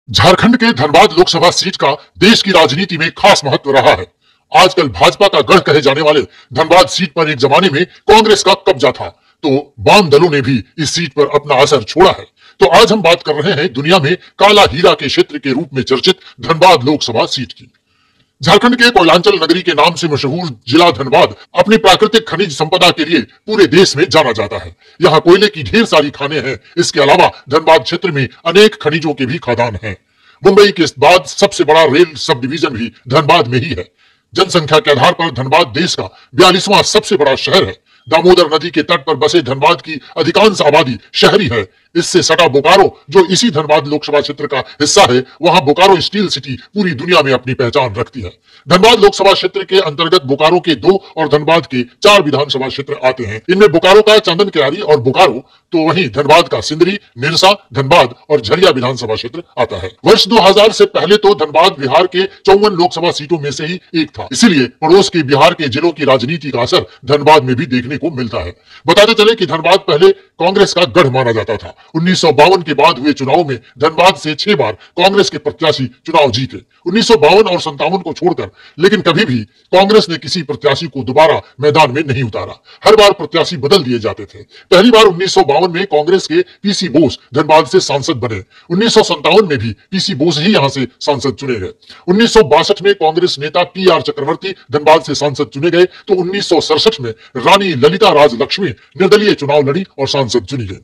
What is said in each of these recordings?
झारखंड के धनबाद लोकसभा सीट का देश की राजनीति में खास महत्व रहा है। आजकल भाजपा का गढ़ कहे जाने वाले धनबाद सीट पर एक जमाने में कांग्रेस का कब्जा था, तो वाम दलों ने भी इस सीट पर अपना असर छोड़ा है। तो आज हम बात कर रहे हैं दुनिया में काला हीरा के क्षेत्र के रूप में चर्चित धनबाद लोकसभा सीट की। झारखंड के कोयलांचल नगरी के नाम से मशहूर जिला धनबाद अपनी प्राकृतिक खनिज संपदा के लिए पूरे देश में जाना जाता है। यहाँ कोयले की ढेर सारी खानें हैं। इसके अलावा धनबाद क्षेत्र में अनेक खनिजों के भी खदान हैं। मुंबई के बाद सबसे बड़ा रेल सब डिवीजन भी धनबाद में ही है। जनसंख्या के आधार पर धनबाद देश का 42वां सबसे बड़ा शहर है। दामोदर नदी के तट पर बसे धनबाद की अधिकांश आबादी शहरी है। इससे सटा बोकारो, जो इसी धनबाद लोकसभा क्षेत्र का हिस्सा है, वहां बोकारो स्टील सिटी पूरी दुनिया में अपनी पहचान रखती है। धनबाद लोकसभा क्षेत्र के अंतर्गत बोकारो के 2 और धनबाद के 4 विधानसभा क्षेत्र आते हैं। इनमें बोकारो का चांदन क्यारी और बोकारो, तो वहीं धनबाद का सिंदरी, निरसा, धनबाद और झरिया विधानसभा क्षेत्र आता है। वर्ष 2000 से पहले तो धनबाद बिहार के 54 लोकसभा सीटों में से ही एक था। इसीलिए पड़ोस के बिहार के जिलों की राजनीति का असर धनबाद में भी देखने को मिलता है। बताते चले कि धनबाद पहले कांग्रेस का गढ़ माना जाता था। 1952 के बाद हुए चुनाव में धनबाद से 6 बार कांग्रेस के प्रत्याशी चुनाव जीते। 1952 और 57 को छोड़कर लेकिन कभी भी कांग्रेस ने किसी प्रत्याशी को दोबारा मैदान में नहीं उतारा। हर बार प्रत्याशी बदल दिए जाते थे। पहली बार 1952 में कांग्रेस के पीसी बोस धनबाद से सांसद बने। 1957 में भी पीसी बोस ही यहां से सांसद चुने गए। 1962 में कांग्रेस नेता पीआर चक्रवर्ती धनबाद से सांसद चुने गए, तो 1967 में रानी ललिता राजलक्ष्मी निर्दलीय चुनाव लड़ी और सांसद चुनी गई।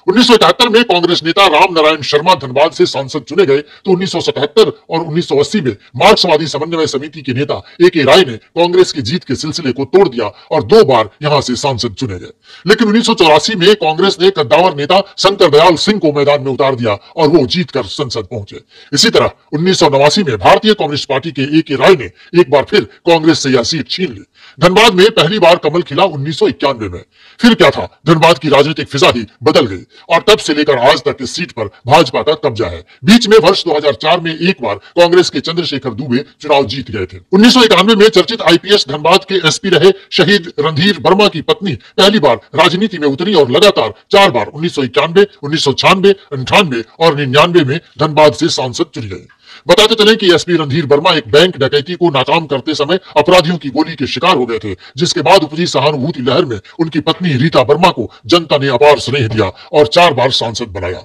1971 में कांग्रेस नेता राम नारायण शर्मा धनबाद से सांसद चुने गए, तो 1977 और 1980 में मार्क्सवादी समन्वय समिति के नेता ए.के. राय ने कांग्रेस की जीत के सिलसिले को तोड़ दिया और 2 बार यहां से सांसद चुने गए। लेकिन 1984 में कांग्रेस ने कद्दावर नेता शंकर दयाल सिंह को मैदान में उतार दिया और वो जीतकर संसद पहुंचे। इसी तरह 1989 में भारतीय कम्युनिस्ट पार्टी के ए.के. राय ने एक बार फिर कांग्रेस से यह सीट छीन ली। धनबाद में पहली बार कमल खिला 1991 में। फिर क्या था, धनबाद की राजनीतिक फिजा ही बदल गई और तब से लेकर आज तक इस सीट पर भाजपा का कब्जा है। बीच में वर्ष 2004 में एक बार कांग्रेस के चंद्रशेखर दुबे चुनाव जीत गए थे। 1991 में चर्चित आईपीएस धनबाद के एसपी रहे शहीद रणधीर वर्मा की पत्नी पहली बार राजनीति में उतरी और लगातार 4 बार 1991, 1996, 98 और 99 में धनबाद से सांसद चुनी गई। बताते चले कि एसपी रणधीर वर्मा एक बैंक डकैती को नाकाम करते समय अपराधियों की गोली के शिकार हो गए थे, जिसके बाद उपजी सहानुभूति लहर में उनकी पत्नी रीता वर्मा को जनता ने अपार स्नेह दिया और 4 बार सांसद बनाया।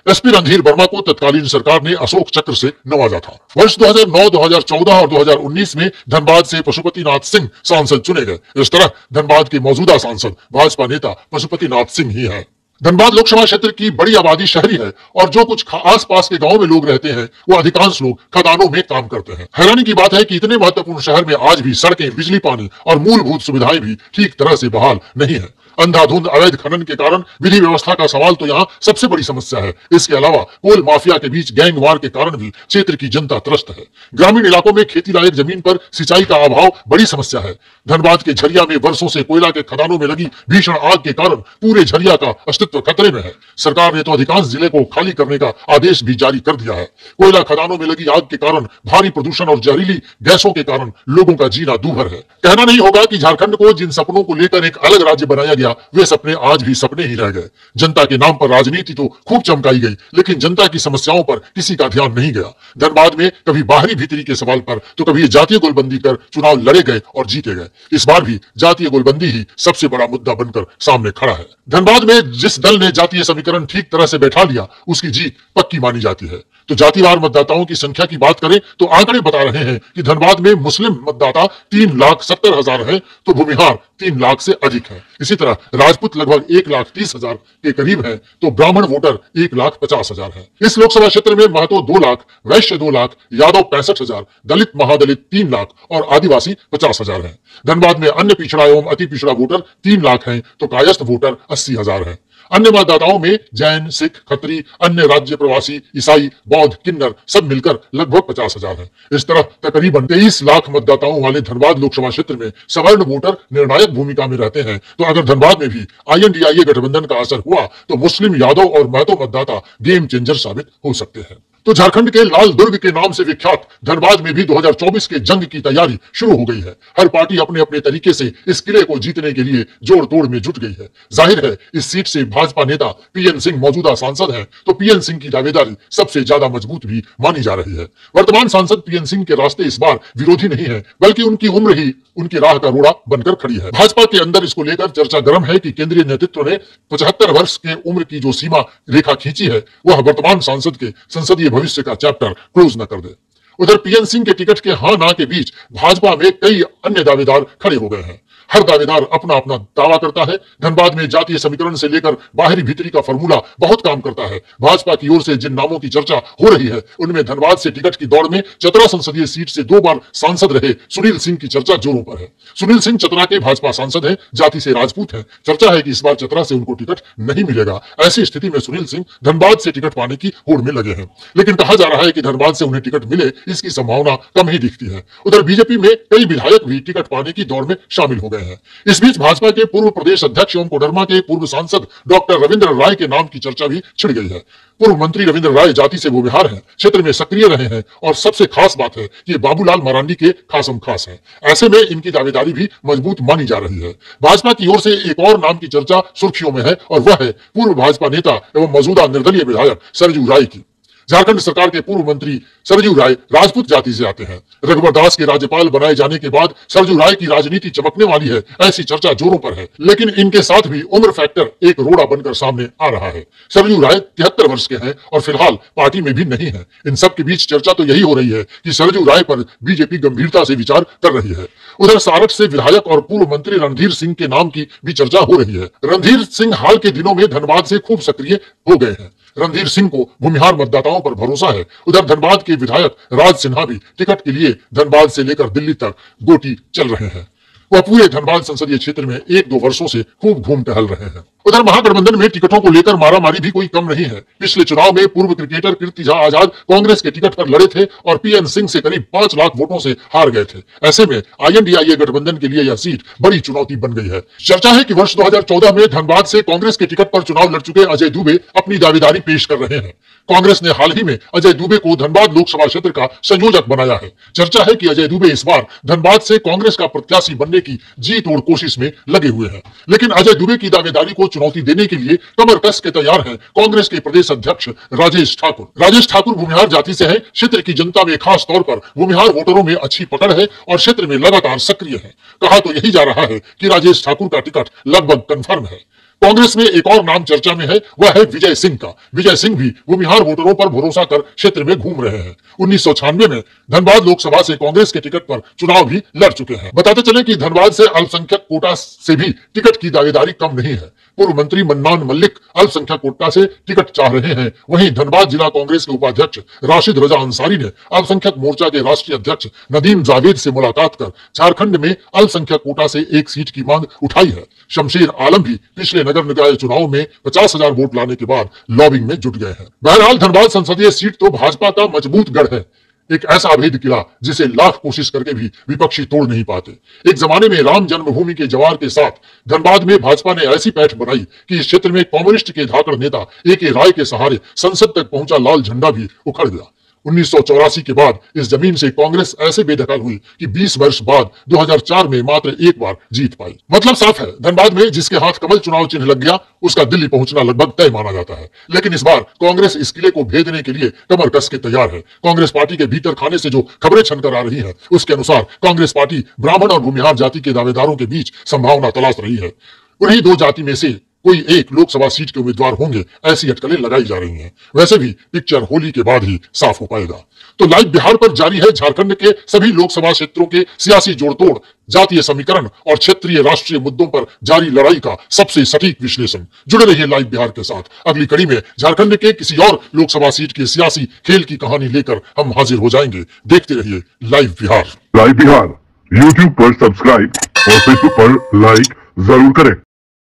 एसपी रणधीर वर्मा को तत्कालीन सरकार ने अशोक चक्र से नवाजा था। वर्ष 2009, 2014 और 2019 में धनबाद से पशुपतिनाथ सिंह सांसद चुने गए। इस तरह धनबाद के मौजूदा सांसद भाजपा नेता पशुपतिनाथ सिंह ही है। धनबाद लोकसभा क्षेत्र की बड़ी आबादी शहरी है और जो कुछ आसपास के गांव में लोग रहते हैं, वो अधिकांश लोग खदानों में काम करते हैं। हैरानी की बात है कि इतने महत्वपूर्ण शहर में आज भी सड़कें, बिजली, पानी और मूलभूत सुविधाएं भी ठीक तरह से बहाल नहीं है। अंधाधुंध अवैध खनन के कारण विधि व्यवस्था का सवाल तो यहाँ सबसे बड़ी समस्या है। इसके अलावा कोल माफिया के बीच गैंगवार के कारण भी क्षेत्र की जनता त्रस्त है। ग्रामीण इलाकों में खेती लायक जमीन पर सिंचाई का अभाव बड़ी समस्या है। धनबाद के झरिया में वर्षों से कोयला के खदानों में लगी भीषण आग के कारण पूरे झरिया का अस्तित्व खतरे में है। सरकार ने तो अधिकांश जिले को खाली करने का आदेश भी जारी कर दिया है। कोयला खदानों में लगी आग के कारण भारी प्रदूषण और जहरीली गैसों के कारण लोगों का जीना दूभर है। कहना नहीं होगा कि झारखंड को जिन सपनों को लेकर एक अलग राज्य बनाया गया, वे सपने आज भी सपने ही रह गए। जनता के नाम पर राजनीति तो खूब चमकाई गई, लेकिन जनता की समस्याओं पर किसी का ध्यान नहीं गया। धनबाद में कभी बाहरी भीतरी के सवाल पर, तो कभी जातीय गोलबंदी कर चुनाव लड़े गए और जीते गए। इस बार भी जातीय गोलबंदी ही सबसे बड़ा मुद्दा बनकर सामने खड़ा है। धनबाद में जिस दल ने जातीय समीकरण ठीक तरह से बैठा लिया, उसकी जीत पक्की मानी जाती है। तो जातिवार मतदाताओं की संख्या की बात करें तो आंकड़े बता रहे हैं कि धनबाद में मुस्लिम मतदाता 3,70,000 है, तो भूमिहार 3 लाख से अधिक है। इसी तरह राजपूत लगभग 1,30,000 के करीब है, तो ब्राह्मण वोटर 1,50,000 है। इस लोकसभा क्षेत्र में महतो 2 लाख, वैश्य 2 लाख, यादव 65,000, दलित महादलित 3 लाख और आदिवासी 50,000 है। धनबाद में अन्य पिछड़ा एवं अति पिछड़ा वोटर 3 लाख है, तो कायस्थ वोटर 80,000 है। अन्य मतदाताओं में जैन, सिख, खत्री, अन्य राज्य प्रवासी, ईसाई, बौद्ध, किन्नर सब मिलकर लगभग 50,000 है। इस तरह तकरीबन 23 लाख मतदाताओं वाले धनबाद लोकसभा क्षेत्र में सवर्ण वोटर निर्णायक भूमिका में रहते हैं। तो अगर धनबाद में भी INDIA गठबंधन का असर हुआ, तो मुस्लिम, यादव और महतो मतदाता गेम चेंजर साबित हो सकते हैं। तो झारखंड के लाल दुर्ग के नाम से विख्यात धनबाद में भी 2024 के जंग की तैयारी शुरू हो गई है। हर पार्टी अपने अपने तरीके से इस किले को जीतने के लिए जोड़ तोड़ में जुट गई है। जाहिर है इस सीट से भाजपा नेता पीएन सिंह मौजूदा सांसद हैं, तो पीएन सिंह की दावेदारी सबसे ज्यादा मजबूत भी मानी जा रही है। वर्तमान सांसद पीएन सिंह के रास्ते इस बार विरोधी नहीं है, बल्कि उनकी उम्र ही उनकी राह का रोड़ा बनकर खड़ी है। भाजपा के अंदर इसको लेकर चर्चा गर्म है कि केंद्रीय नेतृत्व ने 75 वर्ष के उम्र की जो सीमा रेखा खींची है, वह वर्तमान सांसद के संसदीय भविष्य का चैप्टर क्लोज न कर दे। उधर पीएन सिंह के टिकट के हां ना के बीच भाजपा में कई अन्य दावेदार खड़े हो गए हैं। हर दावेदार अपना अपना दावा करता है। धनबाद में जातीय समीकरण से लेकर बाहरी भीतरी का फॉर्मूला बहुत काम करता है। भाजपा की ओर से जिन नामों की चर्चा हो रही है, उनमें धनबाद से टिकट की दौड़ में चतरा संसदीय सीट से 2 बार सांसद रहे सुनील सिंह की चर्चा जोरों पर है। सुनील सिंह चतरा के भाजपा सांसद हैं, जाति से राजपूत हैं। चर्चा है कि इस बार चतरा से उनको टिकट नहीं मिलेगा। ऐसी स्थिति में सुनील सिंह धनबाद से टिकट पाने की होड़ में लगे हैं, लेकिन कहा जा रहा है कि धनबाद से उन्हें टिकट मिले इसकी संभावना कम ही दिखती है। उधर बीजेपी में कई विधायक भी टिकट पाने की दौड़ में शामिल हो गए हैं। इस बीच भाजपा के पूर्व प्रदेश अध्यक्ष एवं कोडरमा के पूर्व सांसद डॉक्टर रविंद्र राय के नाम की चर्चा भी छिड़ गई है। पूर्व मंत्री रविंद्र राय जाति से भूमिहार हैं, क्षेत्र में सक्रिय रहे हैं और सबसे खास बात है कि बाबूलाल मरांडी के खासम खास हैं। ऐसे में इनकी दावेदारी भी मजबूत मानी जा रही है। भाजपा की ओर से एक और नाम की चर्चा सुर्खियों में है और वह है पूर्व भाजपा नेता एवं मौजूदा निर्दलीय विधायक सरजू राय की। झारखंड सरकार के पूर्व मंत्री सरजू राय राजपूत जाति से आते हैं। रघुवर दास के राज्यपाल बनाए जाने के बाद सरजू राय की राजनीति चमकने वाली है, ऐसी चर्चा जोरों पर है। लेकिन इनके साथ भी उम्र फैक्टर एक रोड़ा बनकर सामने आ रहा है। सरजू राय 73 वर्ष के हैं और फिलहाल पार्टी में भी नहीं है। इन सब के बीच चर्चा तो यही हो रही है कि सरजू राय पर बीजेपी गंभीरता से विचार कर रही है। उधर सारठ से विधायक और पूर्व मंत्री रणधीर सिंह के नाम की भी चर्चा हो रही है। रणधीर सिंह हाल के दिनों में धनबाद से खूब सक्रिय हो गए हैं। रणधीर सिंह को भूमिहार मतदाताओं पर भरोसा है। उधर धनबाद के विधायक राज सिन्हा भी टिकट के लिए धनबाद से लेकर दिल्ली तक गोटी चल रहे हैं। वह पूरे धनबाद संसदीय क्षेत्र में 1-2 वर्षों से खूब घूम टहल रहे हैं। उधर महागठबंधन में टिकटों को लेकर मारामारी भी कोई कम नहीं है। पिछले चुनाव में पूर्व क्रिकेटर कीर्ति झा आजाद कांग्रेस के टिकट पर लड़े थे और पीएन सिंह से करीब 5 लाख वोटों से हार गए थे। ऐसे में INDIA गठबंधन के लिए यह सीट बड़ी चुनौती बन गई है। चर्चा है कि वर्ष 2014 में धनबाद से कांग्रेस के टिकट पर चुनाव लड़ चुके अजय दुबे अपनी दावेदारी पेश कर रहे हैं। कांग्रेस ने हाल ही में अजय दुबे को धनबाद लोकसभा क्षेत्र का संयोजक बनाया है। चर्चा है कि अजय दुबे इस बार धनबाद से कांग्रेस का प्रत्याशी बनने की जी तोड़ कोशिश में लगे हुए हैं। लेकिन अजय दुबे की दावेदारी को चुनौती देने के लिए कमर कस के तैयार हैं कांग्रेस के प्रदेश अध्यक्ष राजेश ठाकुर। राजेश ठाकुर भूमिहार जाति से हैं। क्षेत्र की जनता में खास तौर पर भूमिहार वोटरों में अच्छी पकड़ है और क्षेत्र में लगातार सक्रिय है। कहा तो यही जा रहा है कि राजेश ठाकुर का टिकट लगभग कंफर्म है। कांग्रेस में एक और नाम चर्चा में है, वह है विजय सिंह का। विजय सिंह भी भूमिहार वोटरों पर भरोसा कर क्षेत्र में घूम रहे हैं। 1996 में धनबाद लोकसभा से कांग्रेस के टिकट पर चुनाव भी लड़ चुके हैं। बताते चले कि धनबाद से अल्पसंख्यक कोटा से भी टिकट की दावेदारी कम नहीं है। पूर्व मंत्री मन्नान मल्लिक अल्पसंख्यक कोटा से टिकट चाह रहे हैं। वहीं धनबाद जिला कांग्रेस के उपाध्यक्ष राशिद रजा अंसारी ने अल्पसंख्यक मोर्चा के राष्ट्रीय अध्यक्ष नदीम जावेद से मुलाकात कर झारखंड में अल्पसंख्यक कोटा से एक सीट की मांग उठाई है। शमशेर आलम भी पिछले नगर निकाय चुनाव में 50,000 वोट लाने के बाद लॉबिंग में जुट गए हैं। बहरहाल धनबाद संसदीय सीट तो भाजपा का मजबूत गढ़ है, एक ऐसा अभेद किला जिसे लाख कोशिश करके भी विपक्षी तोड़ नहीं पाते। एक जमाने में राम जन्मभूमि के जवार के साथ धनबाद में भाजपा ने ऐसी पैठ बनाई कि इस क्षेत्र में कम्युनिस्ट के धाकड़ नेता AK राय के सहारे संसद तक पहुंचा लाल झंडा भी उखड़ गया। 1984 के बाद इस जमीन से कांग्रेस ऐसे बेदखल हुई कि 20 वर्ष बाद 2004 में मात्र एक बार जीत पाई। मतलब साफ है, धनबाद में जिसके हाथ कमल चुनाव चिन्ह लग गया उसका दिल्ली पहुंचना लगभग तय माना जाता है। लेकिन इस बार कांग्रेस इस किले को भेदने के लिए कमर कस के तैयार है। कांग्रेस पार्टी के भीतर खाने से जो खबरें छनकर आ रही है, उसके अनुसार कांग्रेस पार्टी ब्राह्मण और भूमिहार जाति के दावेदारों के बीच संभावना तलाश रही है। उन्हीं 2 जाति में से कोई एक लोकसभा सीट के उम्मीदवार होंगे, ऐसी अटकलें लगाई जा रही हैं। वैसे भी पिक्चर होली के बाद ही साफ हो पाएगा। तो लाइव बिहार पर जारी है झारखंड के सभी लोकसभा क्षेत्रों के सियासी जोड़तोड़, जातीय समीकरण और क्षेत्रीय राष्ट्रीय मुद्दों पर जारी लड़ाई का सबसे सटीक विश्लेषण। जुड़े रहिए लाइव बिहार के साथ। अगली कड़ी में झारखंड के किसी और लोकसभा सीट के सियासी खेल की कहानी लेकर हम हाजिर हो जाएंगे। देखते रहिए live Bihar. Live Bihar YouTube पर सब्सक्राइब और फेसबुक पर लाइक जरूर करें।